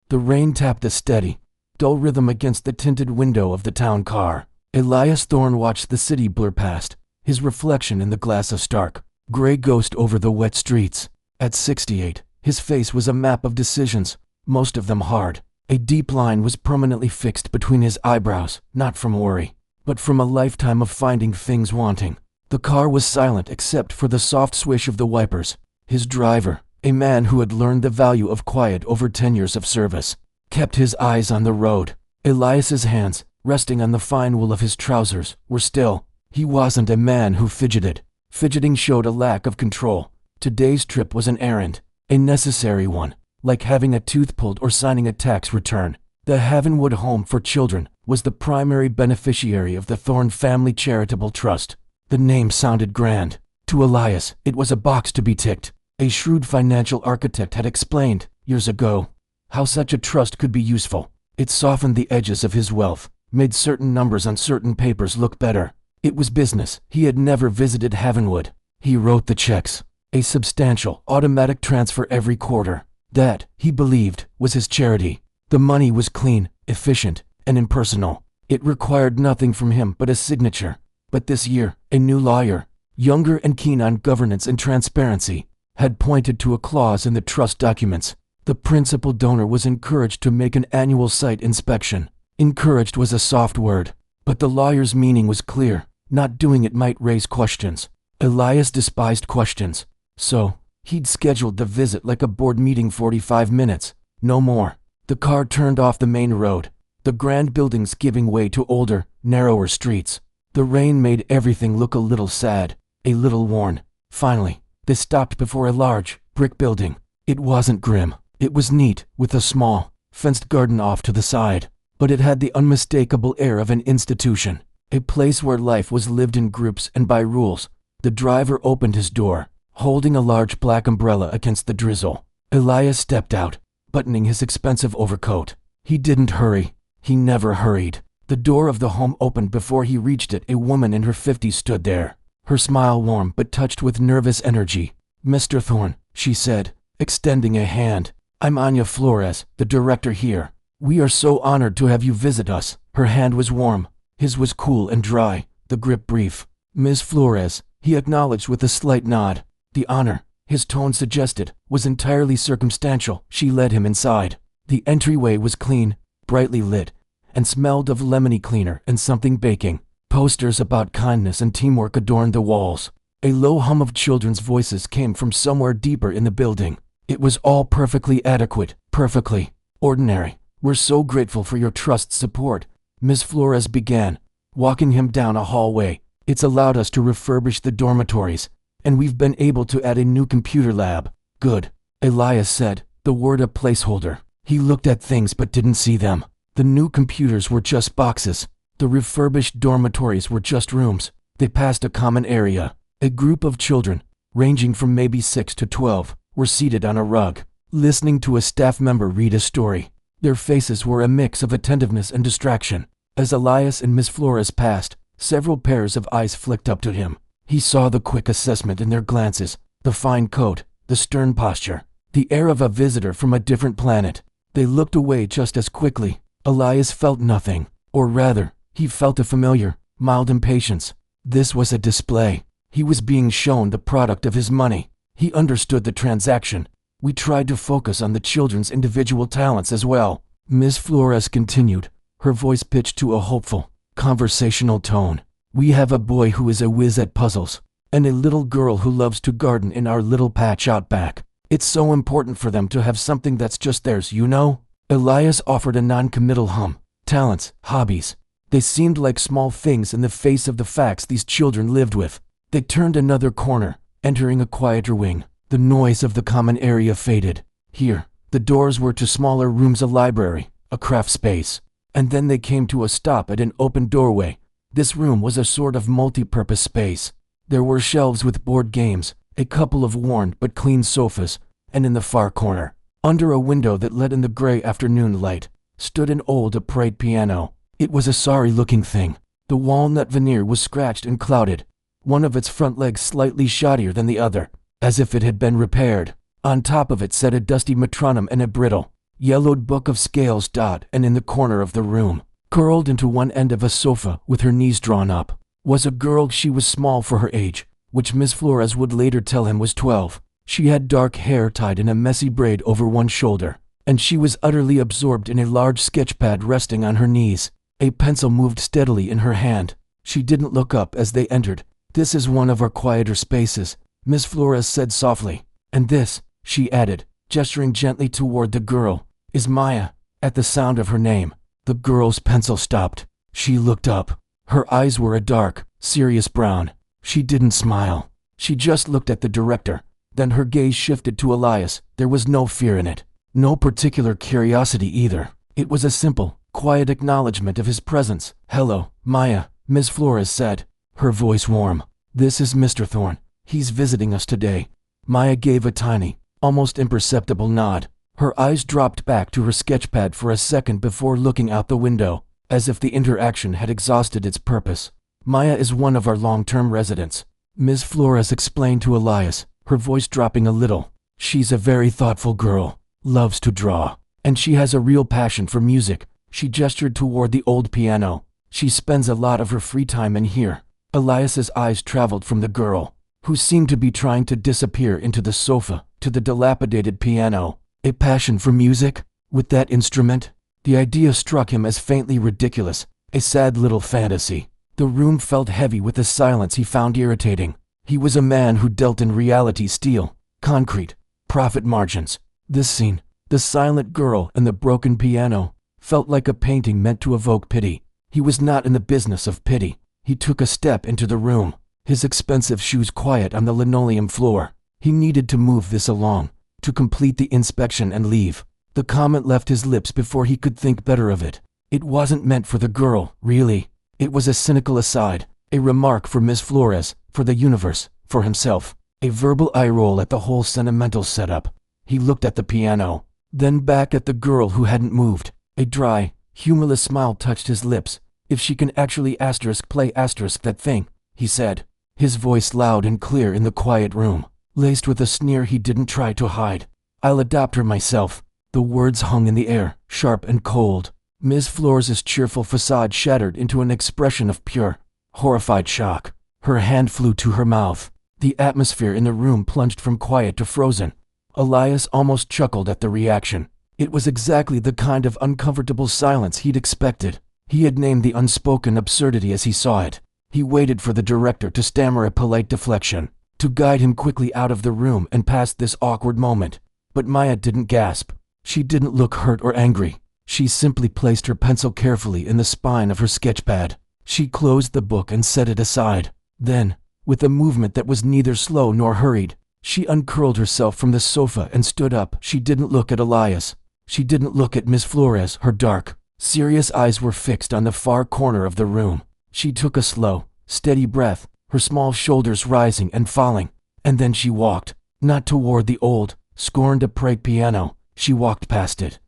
The rain tapped a steady, dull rhythm against the tinted window of the town car. Elias Thorne watched the city blur past, his reflection in the glass a stark, gray ghost over the wet streets. At 68, his face was a map of decisions, most of them hard. A deep line was permanently fixed between his eyebrows, not from worry, but from a lifetime of finding things wanting. The car was silent except for the soft swish of the wipers. His driver, a man who had learned the value of quiet over 10 years of service, kept his eyes on the road. Elias's hands, resting on the fine wool of his trousers, were still. He wasn't a man who fidgeted. Fidgeting showed a lack of control. Today's trip was an errand, a necessary one, like having a tooth pulled or signing a tax return. The Havenwood Home for Children was the primary beneficiary of the Thorne Family Charitable Trust. The name sounded grand. To Elias, it was a box to be ticked. A shrewd financial architect had explained, years ago, how such a trust could be useful. It softened the edges of his wealth, made certain numbers on certain papers look better. It was business. He had never visited Havenwood. He wrote the checks, a substantial, automatic transfer every quarter. That, he believed, was his charity. The money was clean, efficient, and impersonal. It required nothing from him but a signature. But this year, a new lawyer, younger and keen on governance and transparency, had pointed to a clause in the trust documents. The principal donor was encouraged to make an annual site inspection. Encouraged was a soft word, but the lawyer's meaning was clear. Not doing it might raise questions. Elias despised questions, so he'd scheduled the visit like a board meeting, 45 minutes, no more. The car turned off the main road, the grand buildings giving way to older, narrower streets. The rain made everything look a little sad, a little worn. Finally, they stopped before a large, brick building. It wasn't grim. It was neat, with a small, fenced garden off to the side. But it had the unmistakable air of an institution, a place where life was lived in groups and by rules. The driver opened his door, holding a large black umbrella against the drizzle. Elias stepped out, buttoning his expensive overcoat. He didn't hurry. He never hurried. The door of the home opened before he reached it. A woman in her 50s stood there, her smile warm but touched with nervous energy. "Mr. Thorne," she said, extending a hand. "I'm Anya Flores, the director here. We are so honored to have you visit us." Her hand was warm. His was cool and dry, the grip brief. "Ms. Flores," he acknowledged with a slight nod. The honor, his tone suggested, was entirely circumstantial. She led him inside. The entryway was clean, brightly lit, and smelled of lemony cleaner and something baking. Posters about kindness and teamwork adorned the walls. A low hum of children's voices came from somewhere deeper in the building. It was all perfectly adequate, perfectly ordinary. "We're so grateful for your trust's support," Ms. Flores began, walking him down a hallway. "It's allowed us to refurbish the dormitories, and we've been able to add a new computer lab." "Good," Elias said, the word a placeholder. He looked at things but didn't see them. The new computers were just boxes. The refurbished dormitories were just rooms. They passed a common area. A group of children, ranging from maybe 6 to 12, were seated on a rug, listening to a staff member read a story. Their faces were a mix of attentiveness and distraction. As Elias and Miss Flores passed, several pairs of eyes flicked up to him. He saw the quick assessment in their glances, the fine coat, the stern posture, the air of a visitor from a different planet. They looked away just as quickly. Elias felt nothing, or rather, he felt a familiar, mild impatience. This was a display. He was being shown the product of his money. He understood the transaction. "We tried to focus on the children's individual talents as well," Ms. Flores continued, her voice pitched to a hopeful, conversational tone. "We have a boy who is a whiz at puzzles, and a little girl who loves to garden in our little patch out back. It's so important for them to have something that's just theirs, you know?" Elias offered a non-committal hum. Talents, hobbies. They seemed like small things in the face of the facts these children lived with. They turned another corner, entering a quieter wing. The noise of the common area faded. Here, the doors were to smaller rooms, a library, a craft space. And then they came to a stop at an open doorway. This room was a sort of multi-purpose space. There were shelves with board games, a couple of worn but clean sofas, and in the far corner, under a window that let in the gray afternoon light, stood an old upright piano. It was a sorry-looking thing. The walnut veneer was scratched and clouded, one of its front legs slightly shoddier than the other, as if it had been repaired. On top of it sat a dusty metronome and a brittle, yellowed book of scales. And in the corner of the room, curled into one end of a sofa with her knees drawn up, was a girl. She was small for her age, which Miss Flores would later tell him was 12. She had dark hair tied in a messy braid over one shoulder, and she was utterly absorbed in a large sketchpad resting on her knees. A pencil moved steadily in her hand. She didn't look up as they entered. "This is one of our quieter spaces," Miss Flores said softly. "And this," she added, gesturing gently toward the girl, "is Maya." At the sound of her name, the girl's pencil stopped. She looked up. Her eyes were a dark, serious brown. She didn't smile. She just looked at the director. Then her gaze shifted to Elias. There was no fear in it. No particular curiosity either. It was a simple, quiet acknowledgement of his presence. "Hello, Maya," Miss Flores said, her voice warm. "This is Mr. Thorne. He's visiting us today." Maya gave a tiny, almost imperceptible nod. Her eyes dropped back to her sketchpad for a second before looking out the window, as if the interaction had exhausted its purpose. "Maya is one of our long-term residents," Miss Flores explained to Elias, her voice dropping a little. "She's a very thoughtful girl, loves to draw, and she has a real passion for music." She gestured toward the old piano. "She spends a lot of her free time in here." Elias's eyes traveled from the girl, who seemed to be trying to disappear into the sofa, to the dilapidated piano. A passion for music? With that instrument? The idea struck him as faintly ridiculous, a sad little fantasy. The room felt heavy with a silence he found irritating. He was a man who dealt in reality steel, concrete, profit margins. This scene, the silent girl and the broken piano, felt like a painting meant to evoke pity. He was not in the business of pity. He took a step into the room, his expensive shoes quiet on the linoleum floor. He needed to move this along, to complete the inspection and leave. The comment left his lips before he could think better of it. It wasn't meant for the girl, really. It was a cynical aside, a remark for Miss Flores, for the universe, for himself. A verbal eye roll at the whole sentimental setup. He looked at the piano, then back at the girl who hadn't moved. A dry, humorless smile touched his lips. "If she can actually play that thing," he said, his voice loud and clear in the quiet room, laced with a sneer he didn't try to hide. "I'll adopt her myself." The words hung in the air, sharp and cold. Miss Flores's cheerful facade shattered into an expression of pure, horrified shock. Her hand flew to her mouth. The atmosphere in the room plunged from quiet to frozen. Elias almost chuckled at the reaction. It was exactly the kind of uncomfortable silence he'd expected. He had named the unspoken absurdity as he saw it. He waited for the director to stammer a polite deflection, to guide him quickly out of the room and past this awkward moment. But Maya didn't gasp. She didn't look hurt or angry. She simply placed her pencil carefully in the spine of her sketchpad. She closed the book and set it aside. Then, with a movement that was neither slow nor hurried, she uncurled herself from the sofa and stood up. She didn't look at Elias. She didn't look at Miss Flores. Her dark, serious eyes were fixed on the far corner of the room. She took a slow, steady breath, her small shoulders rising and falling, and then she walked, not toward the old, scorned upright piano. She walked past it.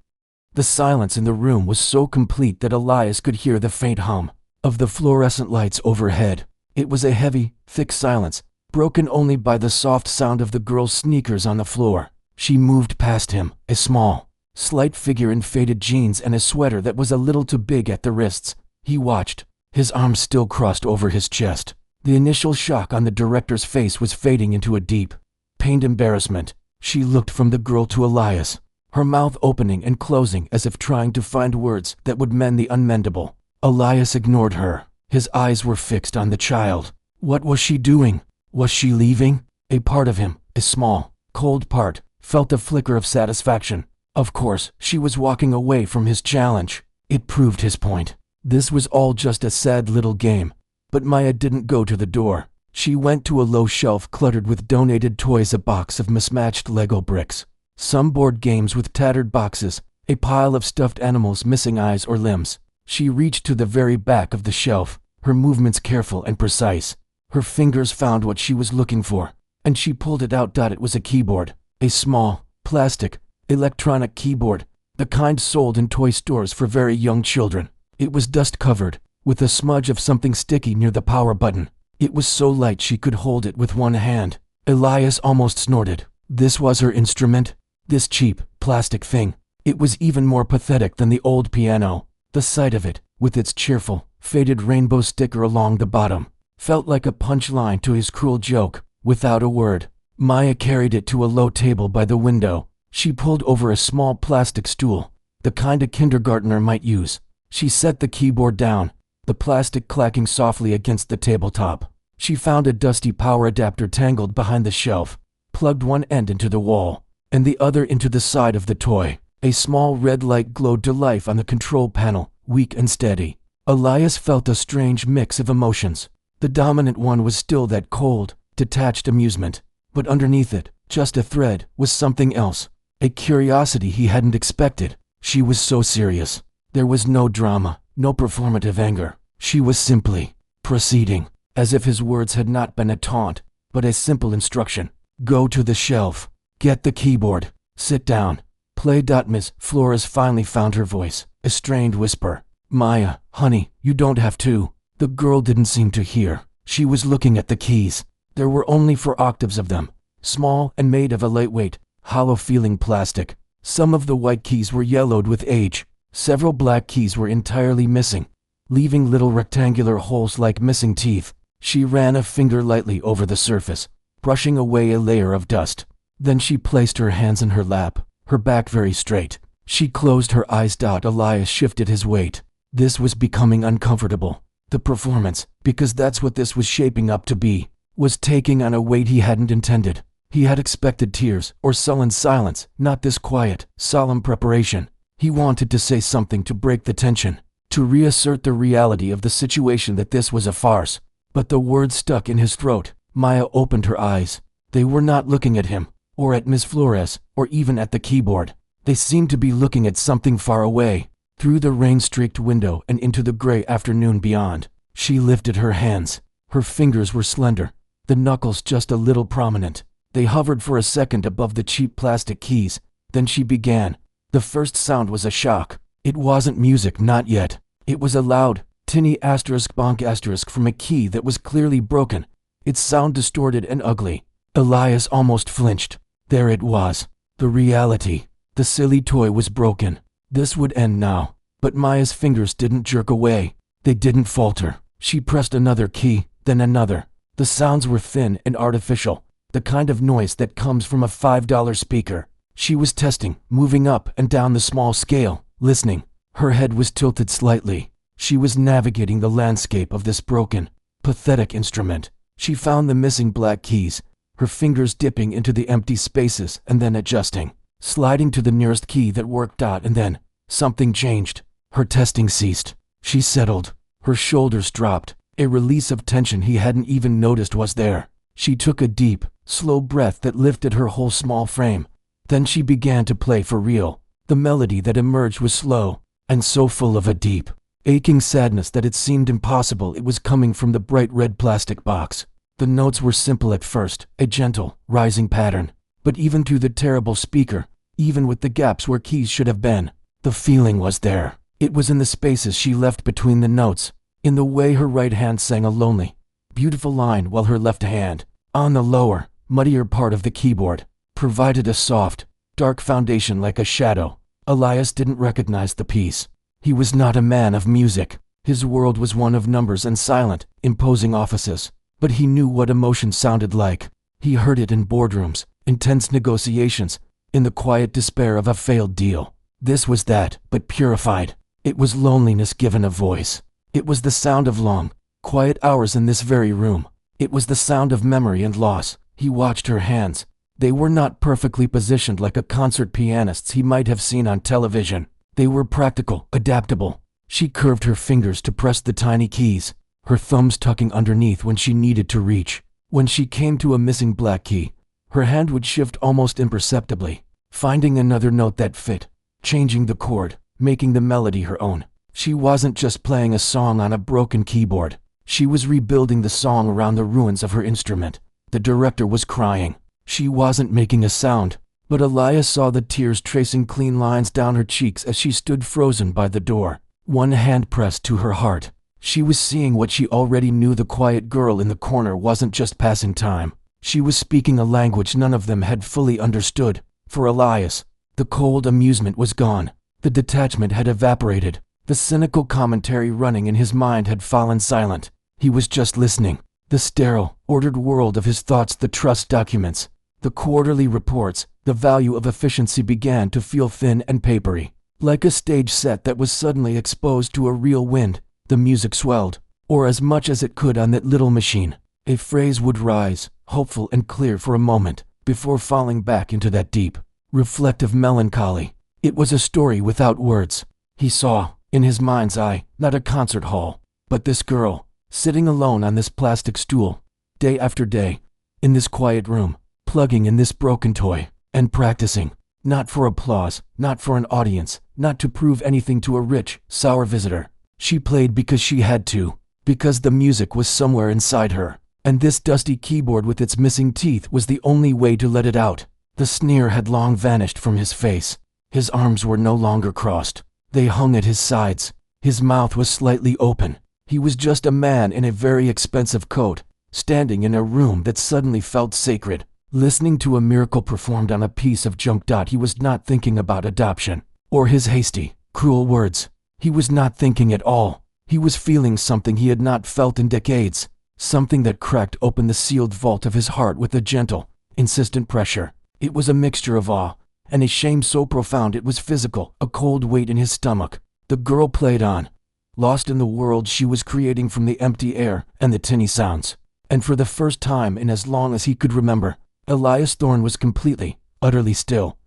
The silence in the room was so complete that Elias could hear the faint hum of the fluorescent lights overhead. It was a heavy, thick silence, broken only by the soft sound of the girl's sneakers on the floor. She moved past him, a small, slight figure in faded jeans and a sweater that was a little too big at the wrists. He watched, his arms still crossed over his chest. The initial shock on the director's face was fading into a deep, pained embarrassment. She looked from the girl to Elias, her mouth opening and closing as if trying to find words that would mend the unmendable. Elias ignored her. His eyes were fixed on the child. What was she doing? Was she leaving? A part of him, a small, cold part, felt a flicker of satisfaction. Of course, she was walking away from his challenge. It proved his point. This was all just a sad little game. But Maya didn't go to the door. She went to a low shelf cluttered with donated toys, a box of mismatched Lego bricks, some board games with tattered boxes, a pile of stuffed animals missing eyes or limbs. She reached to the very back of the shelf, her movements careful and precise. Her fingers found what she was looking for, and she pulled it out. It was a keyboard, a small, plastic, electronic keyboard, the kind sold in toy stores for very young children. It was dust-covered, with a smudge of something sticky near the power button. It was so light she could hold it with one hand. Elias almost snorted. This was her instrument? This cheap, plastic thing? It was even more pathetic than the old piano. The sight of it, with its cheerful, faded rainbow sticker along the bottom, felt like a punchline to his cruel joke. Without a word, Maya carried it to a low table by the window. She pulled over a small plastic stool, the kind a kindergartner might use. She set the keyboard down, the plastic clacking softly against the tabletop. She found a dusty power adapter tangled behind the shelf, plugged one end into the wall, and the other into the side of the toy. A small red light glowed to life on the control panel, weak and steady. Elias felt a strange mix of emotions. The dominant one was still that cold, detached amusement, but underneath it, just a thread, was something else. A curiosity he hadn't expected. She was so serious. There was no drama, no performative anger. She was simply proceeding, as if his words had not been a taunt, but a simple instruction. Go to the shelf. Get the keyboard. Sit down. Play. Ms. Flores finally found her voice, a strained whisper. Maya, honey, you don't have to. The girl didn't seem to hear. She was looking at the keys. There were only 4 octaves of them, small and made of a lightweight, hollow-feeling plastic. Some of the white keys were yellowed with age. Several black keys were entirely missing, leaving little rectangular holes like missing teeth. She ran a finger lightly over the surface, brushing away a layer of dust. Then she placed her hands in her lap, her back very straight. She closed her eyes. Elias shifted his weight. This was becoming uncomfortable. The performance, because that's what this was shaping up to be, was taking on a weight he hadn't intended. He had expected tears or sullen silence, not this quiet, solemn preparation. He wanted to say something to break the tension, to reassert the reality of the situation, that this was a farce. But the words stuck in his throat. Maya opened her eyes. They were not looking at him, or at Miss Flores, or even at the keyboard. They seemed to be looking at something far away, through the rain-streaked window and into the gray afternoon beyond. She lifted her hands. Her fingers were slender, the knuckles just a little prominent. They hovered for a second above the cheap plastic keys. Then she began. The first sound was a shock. It wasn't music, not yet. It was a loud, tinny asterisk bonk asterisk from a key that was clearly broken, its sound distorted and ugly. Elias almost flinched. There it was. The reality. The silly toy was broken. This would end now. But Maya's fingers didn't jerk away. They didn't falter. She pressed another key, then another. The sounds were thin and artificial, the kind of noise that comes from a $5 speaker. She was testing, moving up and down the small scale, listening. Her head was tilted slightly. She was navigating the landscape of this broken, pathetic instrument. She found the missing black keys, her fingers dipping into the empty spaces and then adjusting, sliding to the nearest key that worked. And then, something changed. Her testing ceased. She settled. Her shoulders dropped. A release of tension he hadn't even noticed was there. She took a deep, slow breath that lifted her whole small frame. Then she began to play for real. The melody that emerged was slow, and so full of a deep, aching sadness that it seemed impossible it was coming from the bright red plastic box. The notes were simple at first, a gentle, rising pattern. But even through the terrible speaker, even with the gaps where keys should have been, the feeling was there. It was in the spaces she left between the notes, in the way her right hand sang a lonely, beautiful line while her left hand, on the lower, muddier part of the keyboard, provided a soft, dark foundation like a shadow. Elias didn't recognize the piece. He was not a man of music. His world was one of numbers and silent, imposing offices. But he knew what emotion sounded like. He heard it in boardrooms, intense negotiations, in the quiet despair of a failed deal. This was that, but purified. It was loneliness given a voice. It was the sound of long, quiet hours in this very room. It was the sound of memory and loss. He watched her hands. They were not perfectly positioned like a concert pianist's he might have seen on television. They were practical, adaptable. She curved her fingers to press the tiny keys, her thumbs tucking underneath when she needed to reach. When she came to a missing black key, her hand would shift almost imperceptibly, finding another note that fit, changing the chord, making the melody her own. She wasn't just playing a song on a broken keyboard. She was rebuilding the song around the ruins of her instrument. The director was crying. She wasn't making a sound, but Elias saw the tears tracing clean lines down her cheeks as she stood frozen by the door, one hand pressed to her heart. She was seeing what she already knew. The quiet girl in the corner wasn't just passing time. She was speaking a language none of them had fully understood. For Elias, The cold amusement was gone. The detachment had evaporated. The cynical commentary running in his mind had fallen silent. He was just listening. The sterile, ordered world of his thoughts, the trust documents, the quarterly reports, the value of efficiency began to feel thin and papery. Like a stage set that was suddenly exposed to a real wind, the music swelled, or as much as it could on that little machine. A phrase would rise, hopeful and clear for a moment, before falling back into that deep, reflective melancholy. It was a story without words. He saw, in his mind's eye, not a concert hall, but this girl, sitting alone on this plastic stool, day after day, in this quiet room, plugging in this broken toy, and practicing, not for applause, not for an audience, not to prove anything to a rich, sour visitor. She played because she had to, because the music was somewhere inside her, and this dusty keyboard with its missing teeth was the only way to let it out. The sneer had long vanished from his face. His arms were no longer crossed. They hung at his sides. His mouth was slightly open. He was just a man in a very expensive coat, standing in a room that suddenly felt sacred, listening to a miracle performed on a piece of junk. He was not thinking about adoption, or his hasty, cruel words. He was not thinking at all. He was feeling something he had not felt in decades, something that cracked open the sealed vault of his heart with a gentle, insistent pressure. It was a mixture of awe and a shame so profound it was physical, a cold weight in his stomach. The girl played on, lost in the world she was creating from the empty air and the tinny sounds. And for the first time in as long as he could remember, Elias Thorne was completely, utterly still.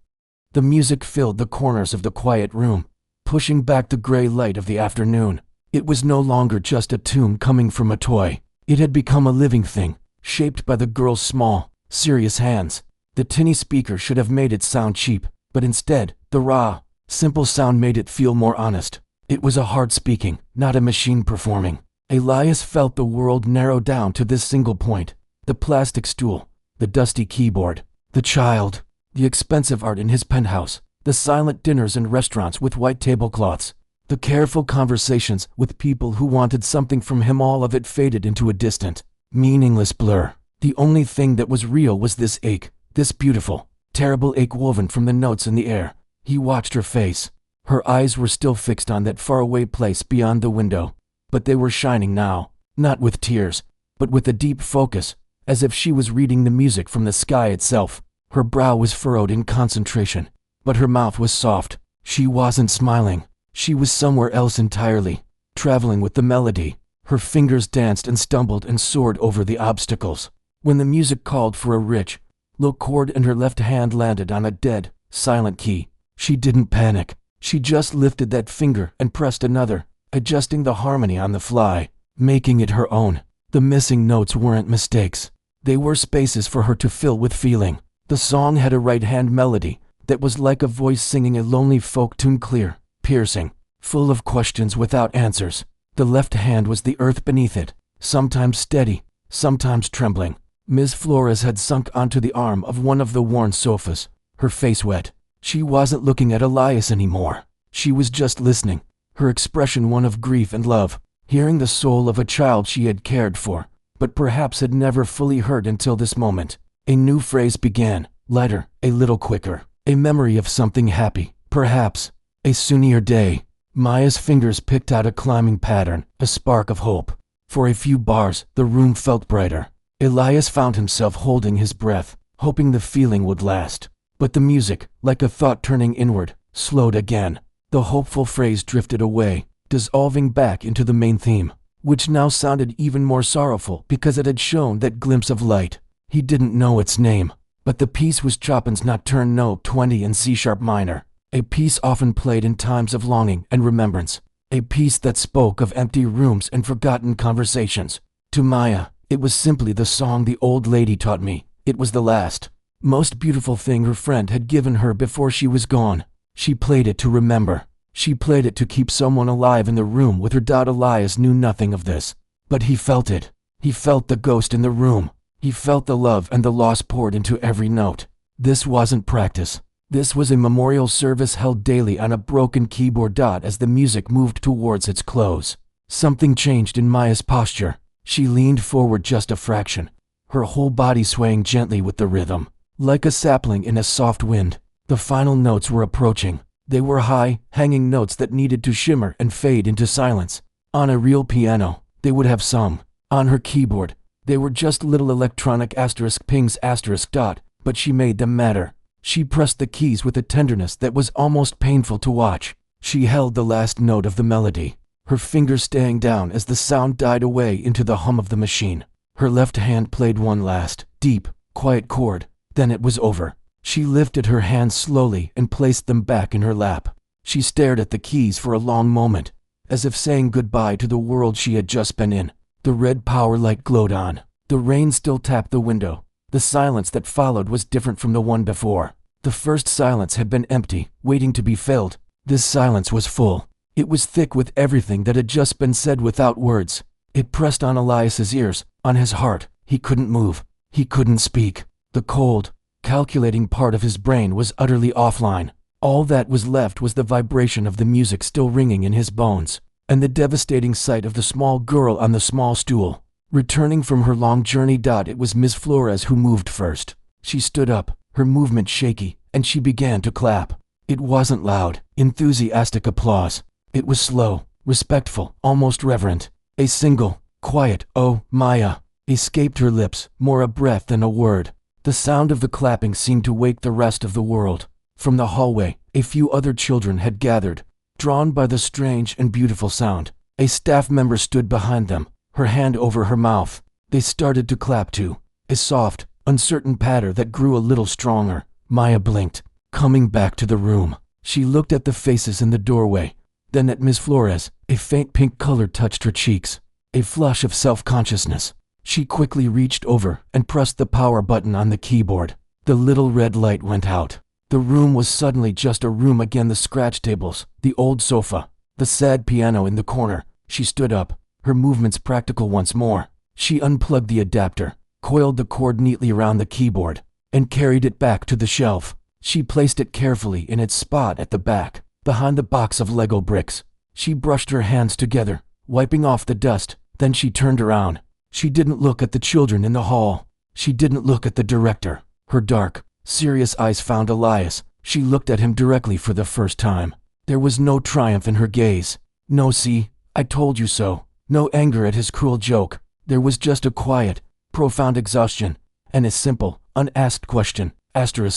The music filled the corners of the quiet room, pushing back the gray light of the afternoon. It was no longer just a tune coming from a toy. It had become a living thing, shaped by the girl's small, serious hands. The tinny speaker should have made it sound cheap, but instead, the raw, simple sound made it feel more honest. It was a heart speaking, not a machine performing. Elias felt the world narrow down to this single point: the plastic stool, the dusty keyboard, the child, the expensive art in his penthouse, the silent dinners in restaurants with white tablecloths, the careful conversations with people who wanted something from him. All of it faded into a distant, meaningless blur. The only thing that was real was this ache, this beautiful, terrible ache woven from the notes in the air. He watched her face. Her eyes were still fixed on that faraway place beyond the window, but they were shining now, not with tears, but with a deep focus, as if she was reading the music from the sky itself. Her brow was furrowed in concentration, but her mouth was soft. She wasn't smiling. She was somewhere else entirely, traveling with the melody. Her fingers danced and stumbled and soared over the obstacles. When the music called for a rich, low chord and her left hand landed on a dead, silent key, she didn't panic. She just lifted that finger and pressed another, adjusting the harmony on the fly, making it her own. The missing notes weren't mistakes. They were spaces for her to fill with feeling. The song had a right-hand melody that was like a voice singing a lonely folk tune, clear, piercing, full of questions without answers. The left hand was the earth beneath it, sometimes steady, sometimes trembling. Ms. Flores had sunk onto the arm of one of the worn sofas, her face wet. She wasn't looking at Elias anymore. She was just listening, her expression one of grief and love, hearing the soul of a child she had cared for, but perhaps had never fully heard until this moment. A new phrase began, lighter, a little quicker, a memory of something happy, perhaps, a sunnier day. Maya's fingers picked out a climbing pattern, a spark of hope. For a few bars, the room felt brighter. Elias found himself holding his breath, hoping the feeling would last. But the music, like a thought turning inward, slowed again. The hopeful phrase drifted away, dissolving back into the main theme, which now sounded even more sorrowful because it had shown that glimpse of light. He didn't know its name, but the piece was Chopin's Nocturne No. 20 in C-sharp minor, a piece often played in times of longing and remembrance, a piece that spoke of empty rooms and forgotten conversations. To Maya, it was simply the song the old lady taught me. It was the last, most beautiful thing her friend had given her before she was gone. She played it to remember. She played it to keep someone alive in the room with her. Elias knew nothing of this, but he felt it. He felt the ghost in the room. He felt the love and the loss poured into every note. This wasn't practice. This was a memorial service held daily on a broken keyboard. As the music moved towards its close, something changed in Maya's posture. She leaned forward just a fraction, her whole body swaying gently with the rhythm. Like a sapling in a soft wind, The final notes were approaching. They were high, hanging notes that needed to shimmer and fade into silence. On a real piano, they would have sung. On her keyboard, they were just little electronic asterisk pings asterisk dot, but she made them matter. She pressed the keys with a tenderness that was almost painful to watch. She held the last note of the melody, her fingers staying down as the sound died away into the hum of the machine. Her left hand played one last, deep, quiet chord. Then it was over. She lifted her hands slowly and placed them back in her lap. She stared at the keys for a long moment, as if saying goodbye to the world she had just been in. The red power light glowed on. The rain still tapped the window. The silence that followed was different from the one before. The first silence had been empty, waiting to be filled. This silence was full. It was thick with everything that had just been said without words. It pressed on Elias's ears, on his heart. He couldn't move. He couldn't speak. The cold, calculating part of his brain was utterly offline. All that was left was the vibration of the music still ringing in his bones, and the devastating sight of the small girl on the small stool. Returning from her long journey. It was Miss Flores who moved first. She stood up, her movement shaky, and she began to clap. It wasn't loud, enthusiastic applause. It was slow, respectful, almost reverent. A single, quiet, "Oh, Maya," escaped her lips, more a breath than a word. The sound of the clapping seemed to wake the rest of the world. From the hallway, a few other children had gathered, drawn by the strange and beautiful sound. A staff member stood behind them, her hand over her mouth. They started to clap too, a soft, uncertain patter that grew a little stronger. Maya blinked, coming back to the room. She looked at the faces in the doorway, then at Miss Flores. A faint pink color touched her cheeks, a flush of self-consciousness. She quickly reached over and pressed the power button on the keyboard. The little red light went out. The room was suddenly just a room again. The scratch tables, the old sofa, the sad piano in the corner. She stood up, her movements practical once more. She unplugged the adapter, coiled the cord neatly around the keyboard, and carried it back to the shelf. She placed it carefully in its spot at the back, behind the box of Lego bricks. She brushed her hands together, wiping off the dust. Then she turned around. She didn't look at the children in the hall. She didn't look at the director. Her dark, serious eyes found Elias. She looked at him directly for the first time. There was no triumph in her gaze. No "see, I told you so." No anger at his cruel joke. There was just a quiet, profound exhaustion, and a simple, unasked question.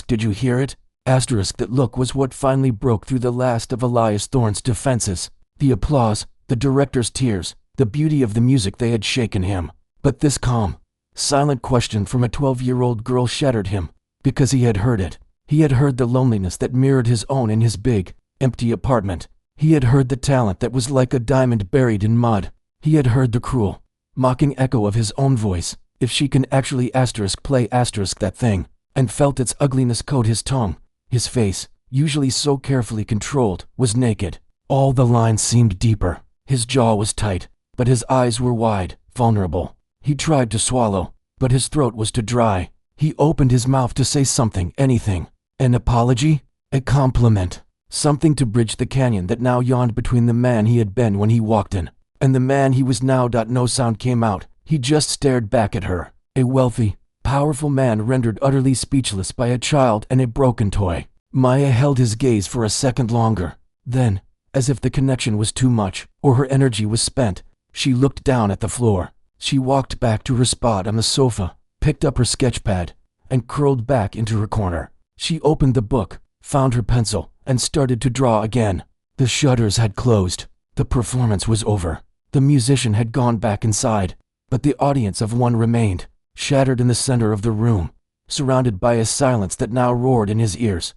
Did you hear it? That look was what finally broke through the last of Elias Thorne's defenses. The applause, the director's tears, the beauty of the music, they had shaken him. But this calm, silent question from a 12-year-old girl shattered him, because he had heard it. He had heard the loneliness that mirrored his own in his big, empty apartment. He had heard the talent that was like a diamond buried in mud. He had heard the cruel, mocking echo of his own voice. If she can actually play that thing, and felt its ugliness coat his tongue. His face, usually so carefully controlled, was naked. All the lines seemed deeper. His jaw was tight, but his eyes were wide, vulnerable. He tried to swallow, but his throat was too dry. He opened his mouth to say something, anything. An apology? A compliment? Something to bridge the canyon that now yawned between the man he had been when he walked in, and the man he was now. No sound came out. He just stared back at her. A wealthy, powerful man rendered utterly speechless by a child and a broken toy. Maya held his gaze for a second longer. Then, as if the connection was too much, or her energy was spent, she looked down at the floor. She walked back to her spot on the sofa, picked up her sketchpad, and curled back into her corner. She opened the book, found her pencil, and started to draw again. The shutters had closed. The performance was over. The musician had gone back inside, but the audience of one remained, shattered in the center of the room, surrounded by a silence that now roared in his ears.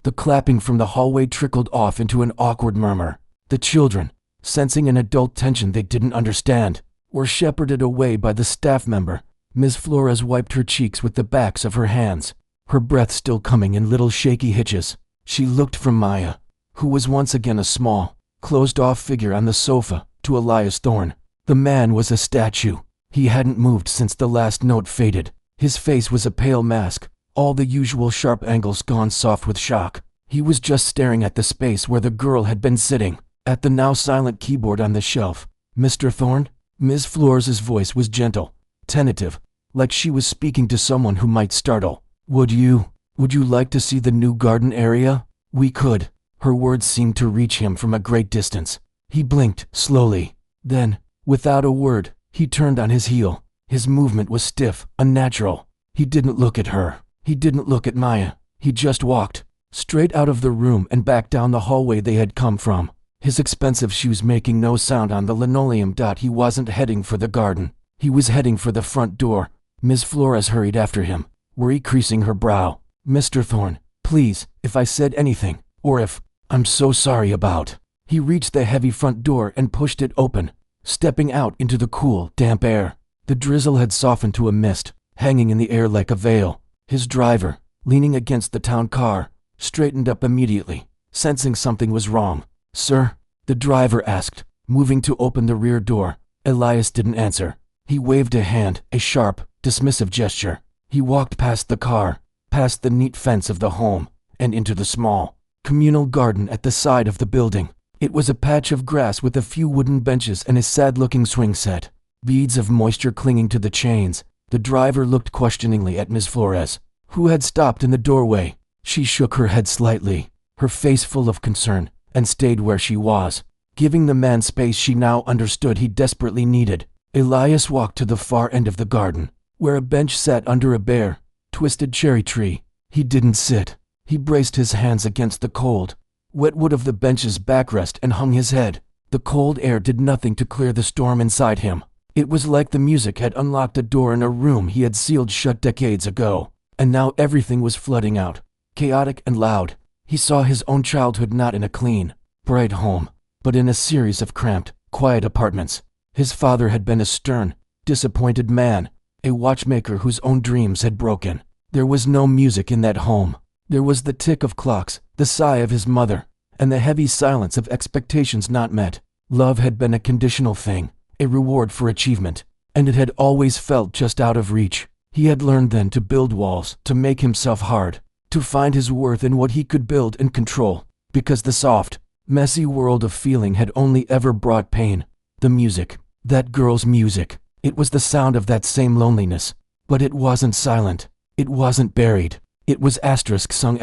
The clapping from the hallway trickled off into an awkward murmur. The children, sensing an adult tension they didn't understand, were shepherded away by the staff member. Ms. Flores wiped her cheeks with the backs of her hands, her breath still coming in little shaky hitches. She looked from Maya, who was once again a small, closed-off figure on the sofa, to Elias Thorne. The man was a statue. He hadn't moved since the last note faded. His face was a pale mask, all the usual sharp angles gone soft with shock. He was just staring at the space where the girl had been sitting, at the now silent keyboard on the shelf. "Mr. Thorne?" Ms. Flores's voice was gentle, tentative, like she was speaking to someone who might startle. "Would you?" Would you like to see the new garden area? We could. Her words seemed to reach him from a great distance. He blinked slowly. Then, without a word, he turned on his heel. His movement was stiff, unnatural. He didn't look at her. He didn't look at Maya. He just walked straight out of the room and back down the hallway they had come from, his expensive shoes making no sound on the linoleum. He wasn't heading for the garden. He was heading for the front door. Ms. Flores hurried after him, worry creasing her brow. Mr. Thorne, please, if I said anything, or if I'm so sorry about. He reached the heavy front door and pushed it open, stepping out into the cool, damp air. The drizzle had softened to a mist, hanging in the air like a veil. His driver, leaning against the town car, straightened up immediately, sensing something was wrong. Sir? The driver asked, moving to open the rear door. Elias didn't answer. He waved a hand, a sharp, dismissive gesture. He walked past the car, past the neat fence of the home, and into the small, communal garden at the side of the building. It was a patch of grass with a few wooden benches and a sad-looking swing set, beads of moisture clinging to the chains. The driver looked questioningly at Ms. Flores, who had stopped in the doorway. She shook her head slightly, her face full of concern, and stayed where she was, giving the man space she now understood he desperately needed. Elias walked to the far end of the garden, where a bench sat under a bare, twisted cherry tree. He didn't sit. He braced his hands against the cold, wet wood of the bench's backrest and hung his head. The cold air did nothing to clear the storm inside him. It was like the music had unlocked a door in a room he had sealed shut decades ago, and now everything was flooding out, chaotic and loud. He saw his own childhood not in a clean, bright home, but in a series of cramped, quiet apartments. His father had been a stern, disappointed man, a watchmaker whose own dreams had broken. There was no music in that home. There was the tick of clocks, the sigh of his mother, and the heavy silence of expectations not met. Love had been a conditional thing, a reward for achievement, and it had always felt just out of reach. He had learned then to build walls, to make himself hard, to find his worth in what he could build and control, because the soft, messy world of feeling had only ever brought pain. The music, that girl's music, it was the sound of that same loneliness, but it wasn't silent, it wasn't buried, it was sung.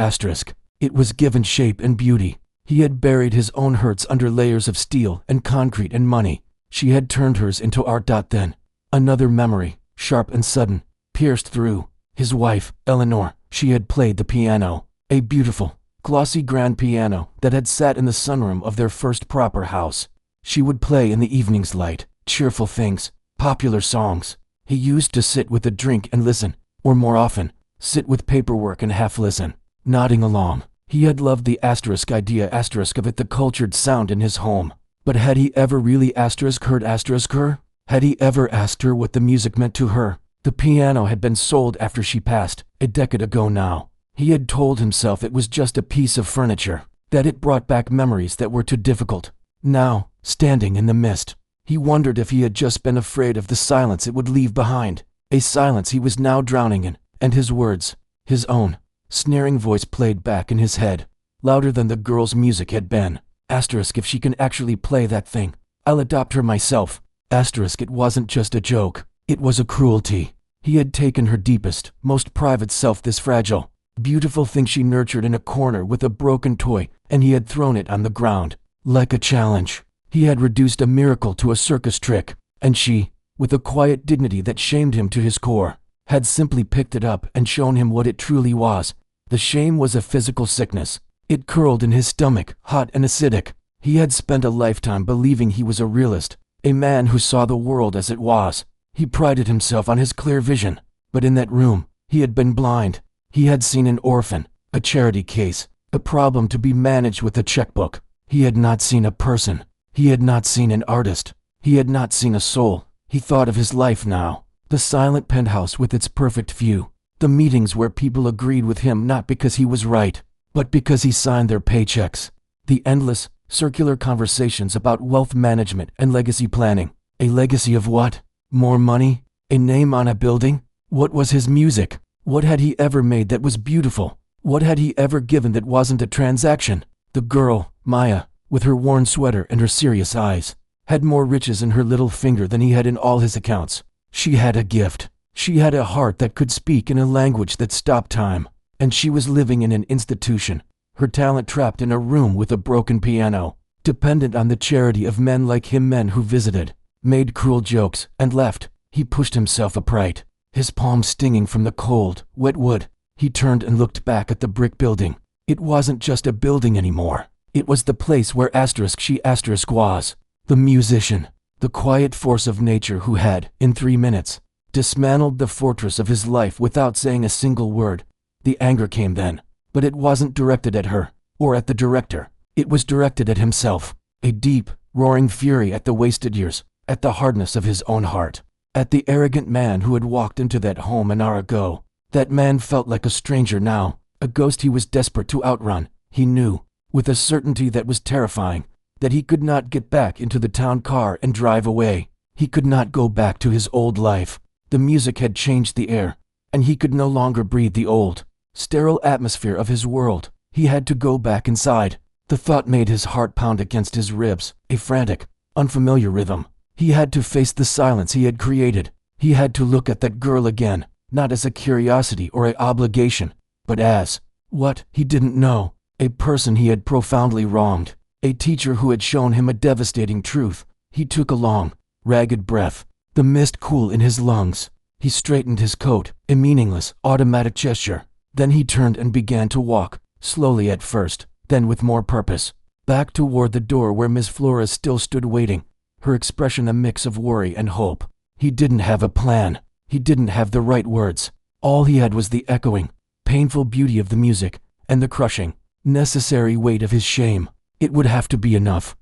It was given shape and beauty. He had buried his own hurts under layers of steel and concrete and money. She had turned hers into art. Then, another memory, sharp and sudden, pierced through. His wife, Eleanor, she had played the piano, a beautiful, glossy grand piano that had sat in the sunroom of their first proper house. She would play in the evening's light, cheerful things, popular songs. He used to sit with a drink and listen, or more often, sit with paperwork and half listen, nodding along. He had loved the idea of it, the cultured sound in his home. But had he ever really heard her? Had he ever asked her what the music meant to her? The piano had been sold after she passed, a decade ago now. He had told himself it was just a piece of furniture, that it brought back memories that were too difficult. Now, standing in the mist, he wondered if he had just been afraid of the silence it would leave behind, a silence he was now drowning in, and his words, his own, sneering voice played back in his head, louder than the girl's music had been. If she can actually play that thing, I'll adopt her myself. It wasn't just a joke, it was a cruelty. He had taken her deepest, most private self, this fragile, beautiful thing she nurtured in a corner with a broken toy, and he had thrown it on the ground, like a challenge. He had reduced a miracle to a circus trick, and she, with a quiet dignity that shamed him to his core, had simply picked it up and shown him what it truly was. The shame was a physical sickness. It curled in his stomach, hot and acidic. He had spent a lifetime believing he was a realist, a man who saw the world as it was. He prided himself on his clear vision, but in that room, he had been blind. He had seen an orphan, a charity case, a problem to be managed with a checkbook. He had not seen a person. He had not seen an artist. He had not seen a soul. He thought of his life now, the silent penthouse with its perfect view, the meetings where people agreed with him not because he was right, but because he signed their paychecks, the endless, circular conversations about wealth management and legacy planning. A legacy of what? More money? A name on a building? What was his music? What had he ever made that was beautiful? What had he ever given that wasn't a transaction? The girl, Maya, with her worn sweater and her serious eyes, had more riches in her little finger than he had in all his accounts. She had a gift. She had a heart that could speak in a language that stopped time. and she was living in an institution, her talent trapped in a room with a broken piano, dependent on the charity of men like him, men who visited, made cruel jokes, and left. He pushed himself upright, his palms stinging from the cold, wet wood. He turned and looked back at the brick building. It wasn't just a building anymore. It was the place where she was, the musician, the quiet force of nature who had, in 3 minutes, dismantled the fortress of his life without saying a single word. The anger came then, but it wasn't directed at her, or at the director. It was directed at himself, a deep, roaring fury at the wasted years, at the hardness of his own heart, at the arrogant man who had walked into that home an hour ago. That man felt like a stranger now, a ghost he was desperate to outrun. He knew, with a certainty that was terrifying, that he could not get back into the town car and drive away. He could not go back to his old life. The music had changed the air, and he could no longer breathe the old, sterile atmosphere of his world. He had to go back inside. The thought made his heart pound against his ribs, a frantic, unfamiliar rhythm. He had to face the silence he had created. He had to look at that girl again, not as a curiosity or an obligation, but as, what, he didn't know, a person he had profoundly wronged, a teacher who had shown him a devastating truth. He took a long, ragged breath, the mist cool in his lungs. He straightened his coat, a meaningless, automatic gesture. Then he turned and began to walk, slowly at first, then with more purpose, back toward the door where Miss Flores still stood waiting, her expression a mix of worry and hope. He didn't have a plan. He didn't have the right words. All he had was the echoing, painful beauty of the music, and the crushing, necessary weight of his shame. It would have to be enough.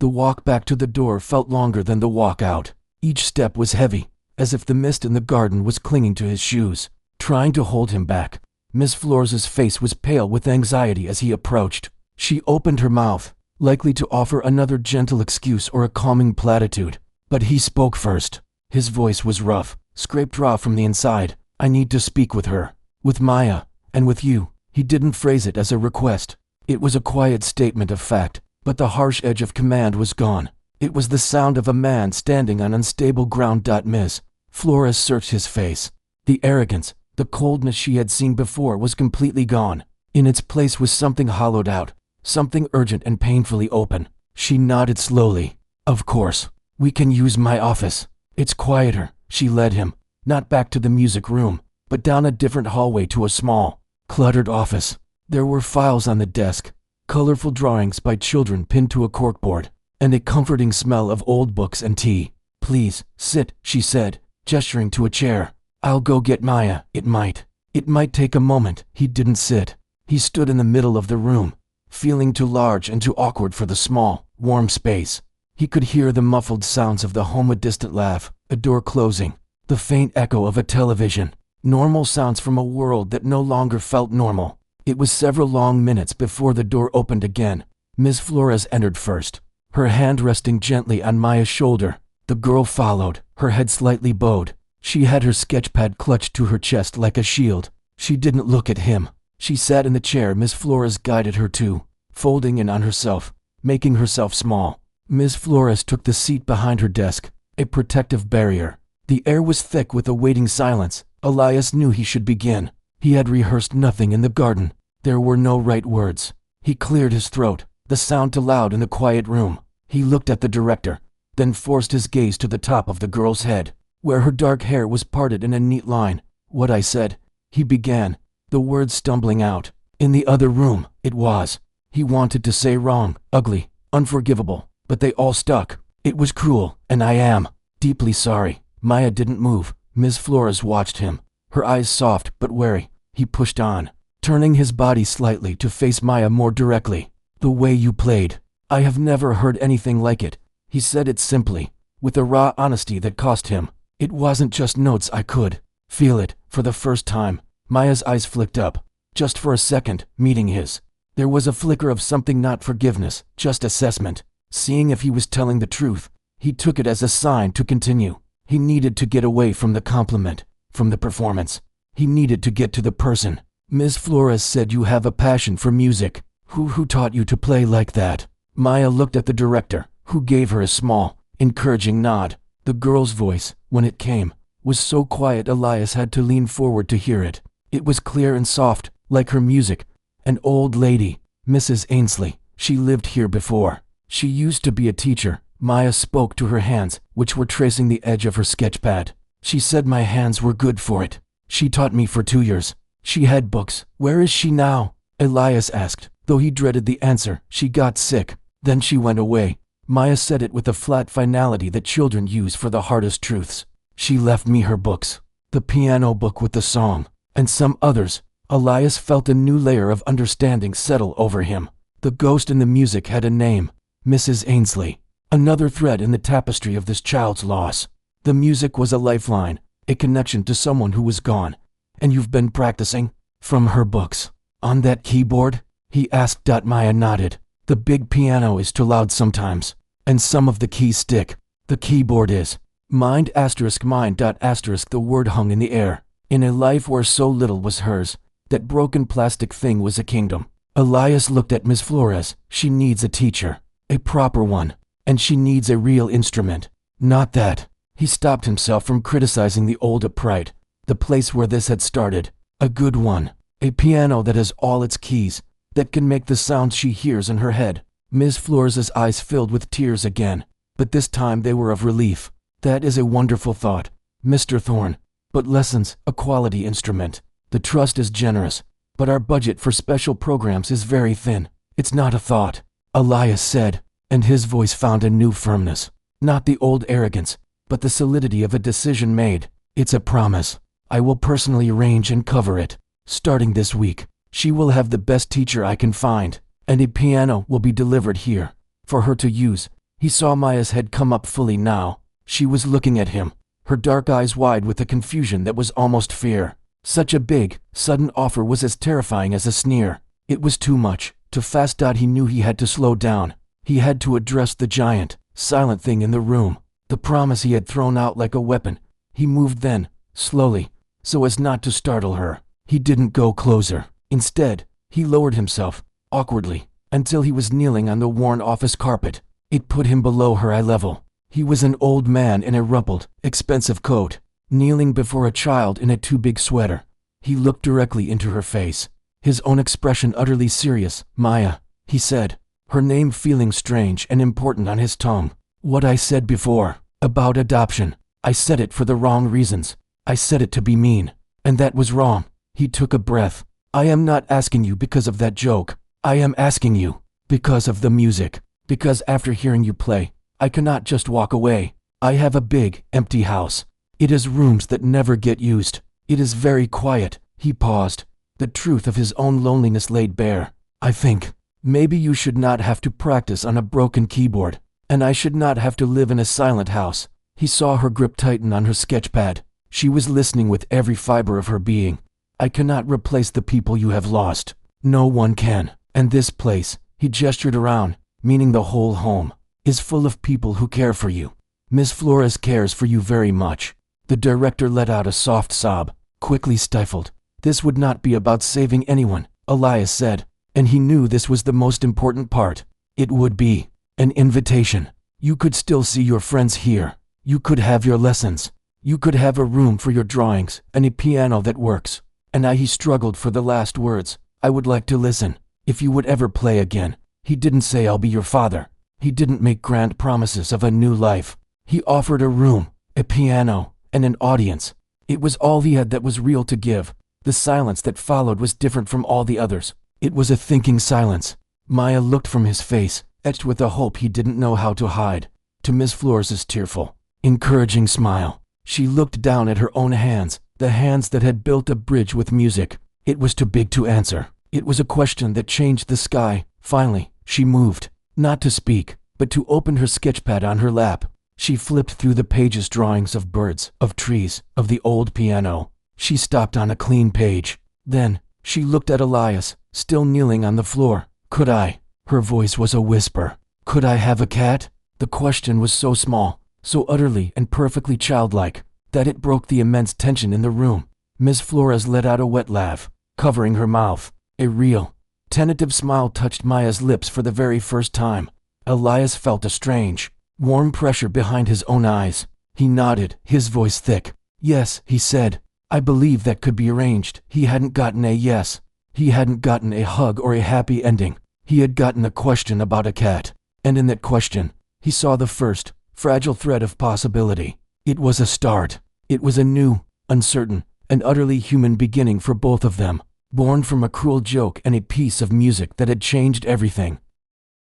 The walk back to the door felt longer than the walk out. Each step was heavy, as if the mist in the garden was clinging to his shoes, trying to hold him back. Miss Flores's face was pale with anxiety as he approached. She opened her mouth, likely to offer another gentle excuse or a calming platitude. But he spoke first. His voice was rough, scraped raw from the inside. I need to speak with her, with Maya, and with you. He didn't phrase it as a request. It was a quiet statement of fact, but the harsh edge of command was gone. It was the sound of a man standing on unstable ground. Miss Flores searched his face. The arrogance, the coldness she had seen before was completely gone. In its place was something hollowed out, something urgent and painfully open. She nodded slowly. Of course, we can use my office. It's quieter. She led him, not back to the music room, but down a different hallway to a small, cluttered office. There were files on the desk, colorful drawings by children pinned to a corkboard, and a comforting smell of old books and tea. Please, sit, she said, gesturing to a chair. I'll go get Maya. It might take a moment. He didn't sit. He stood in the middle of the room, feeling too large and too awkward for the small, warm space. He could hear the muffled sounds of the home, a distant laugh, a door closing, the faint echo of a television. Normal sounds from a world that no longer felt normal. It was several long minutes before the door opened again. Miss Flores entered first, her hand resting gently on Maya's shoulder. The girl followed, her head slightly bowed. She had her sketchpad clutched to her chest like a shield. She didn't look at him. She sat in the chair Miss Flores guided her to, folding in on herself, making herself small. Miss Flores took the seat behind her desk, a protective barrier. The air was thick with a waiting silence. Elias knew he should begin. He had rehearsed nothing in the garden. There were no right words. He cleared his throat, the sound too loud in the quiet room. He looked at the director, then forced his gaze to the top of the girl's head, where her dark hair was parted in a neat line. What I said, he began, the words stumbling out. In the other room, it was. He wanted to say wrong, ugly, unforgivable, but they all stuck. It was cruel, and I am deeply sorry. Maya didn't move. Miss Flores watched him, her eyes soft but wary. He pushed on, turning his body slightly to face Maya more directly. The way you played, I have never heard anything like it. He said it simply, with a raw honesty that cost him. It wasn't just notes. I could feel it for the first time. Maya's eyes flicked up, just for a second, meeting his. There was a flicker of something, not forgiveness, just assessment. Seeing if he was telling the truth, he took it as a sign to continue. He needed to get away from the compliment, from the performance. He needed to get to the person. Miss Flores said you have a passion for music. Who taught you to play like that? Maya looked at the director, who gave her a small, encouraging nod. The girl's voice, when it came, was so quiet Elias had to lean forward to hear it. It was clear and soft, like her music. An old lady, Mrs. Ainsley. She lived here before. She used to be a teacher. Maya spoke to her hands, which were tracing the edge of her sketchpad. She said my hands were good for it. She taught me for 2 years. She had books. Where is she now? Elias asked. Though he dreaded the answer, she got sick. Then she went away. Maya said it with a flat finality that children use for the hardest truths. She left me her books. The piano book with the song, and some others. Elias felt a new layer of understanding settle over him. The ghost in the music had a name, Mrs. Ainsley. Another thread in the tapestry of this child's loss. The music was a lifeline, a connection to someone who was gone. And you've been practicing? From her books. On that keyboard? He asked. Maya nodded. The big piano is too loud sometimes, and some of the keys stick. The keyboard is. Mind *, mind. *. The word hung in the air. In a life where so little was hers, that broken plastic thing was a kingdom. Elias looked at Miss Flores. She needs a teacher, a proper one, and she needs a real instrument. Not that. He stopped himself from criticizing the old upright, the place where this had started. A good one. A piano that has all its keys, that can make the sounds she hears in her head. Miss Flores's eyes filled with tears again, but this time they were of relief. That is a wonderful thought, Mr. Thorne. But lessons, a quality instrument. The trust is generous, but our budget for special programs is very thin. It's not a thought, Elias said, and his voice found a new firmness. Not the old arrogance, but the solidity of a decision made. It's a promise. I will personally arrange and cover it. Starting this week, she will have the best teacher I can find, and a piano will be delivered here, for her to use. He saw Maya's head come up fully now. She was looking at him, her dark eyes wide with a confusion that was almost fear. Such a big, sudden offer was as terrifying as a sneer. It was too much, too fast. He knew he had to slow down. He had to address the giant, silent thing in the room, the promise he had thrown out like a weapon. He moved then, slowly, so as not to startle her. He didn't go closer. Instead, he lowered himself, awkwardly, until he was kneeling on the worn office carpet. It put him below her eye level. He was an old man in a rumpled, expensive coat, kneeling before a child in a too big sweater. He looked directly into her face, his own expression utterly serious. Maya, he said, her name feeling strange and important on his tongue. What I said before, about adoption, I said it for the wrong reasons. I said it to be mean, and that was wrong. He took a breath. I am not asking you because of that joke. I am asking you because of the music. Because after hearing you play, I cannot just walk away. I have a big, empty house. It is rooms that never get used. It is very quiet. He paused. The truth of his own loneliness laid bare. I think, maybe you should not have to practice on a broken keyboard, and I should not have to live in a silent house. He saw her grip tighten on her sketchpad. She was listening with every fiber of her being. I cannot replace the people you have lost. No one can. And this place, he gestured around, meaning the whole home, is full of people who care for you. Miss Flores cares for you very much. The director let out a soft sob, quickly stifled. This would not be about saving anyone, Elias said, and he knew this was the most important part. It would be an invitation. You could still see your friends here. You could have your lessons. You could have a room for your drawings and a piano that works. And he struggled for the last words. I would like to listen. If you would ever play again. He didn't say I'll be your father. He didn't make grand promises of a new life. He offered a room, a piano, and an audience. It was all he had that was real to give. The silence that followed was different from all the others. It was a thinking silence. Maya looked from his face, etched with a hope he didn't know how to hide, to Miss Flores's tearful, encouraging smile. She looked down at her own hands, the hands that had built a bridge with music. It was too big to answer. It was a question that changed the sky. Finally, she moved, not to speak, but to open her sketchpad on her lap. She flipped through the pages, drawings of birds, of trees, of the old piano. She stopped on a clean page. Then, she looked at Elias, still kneeling on the floor. Could I? Her voice was a whisper. Could I have a cat? The question was so small, so utterly and perfectly childlike, that it broke the immense tension in the room. Miss Flores let out a wet laugh, covering her mouth. A real, tentative smile touched Maya's lips for the very first time. Elias felt a strange, warm pressure behind his own eyes. He nodded, his voice thick. Yes, he said. I believe that could be arranged. He hadn't gotten a yes. He hadn't gotten a hug or a happy ending. He had gotten a question about a cat. And in that question, he saw the first, fragile thread of possibility. It was a start. It was a new, uncertain, and utterly human beginning for both of them, born from a cruel joke and a piece of music that had changed everything.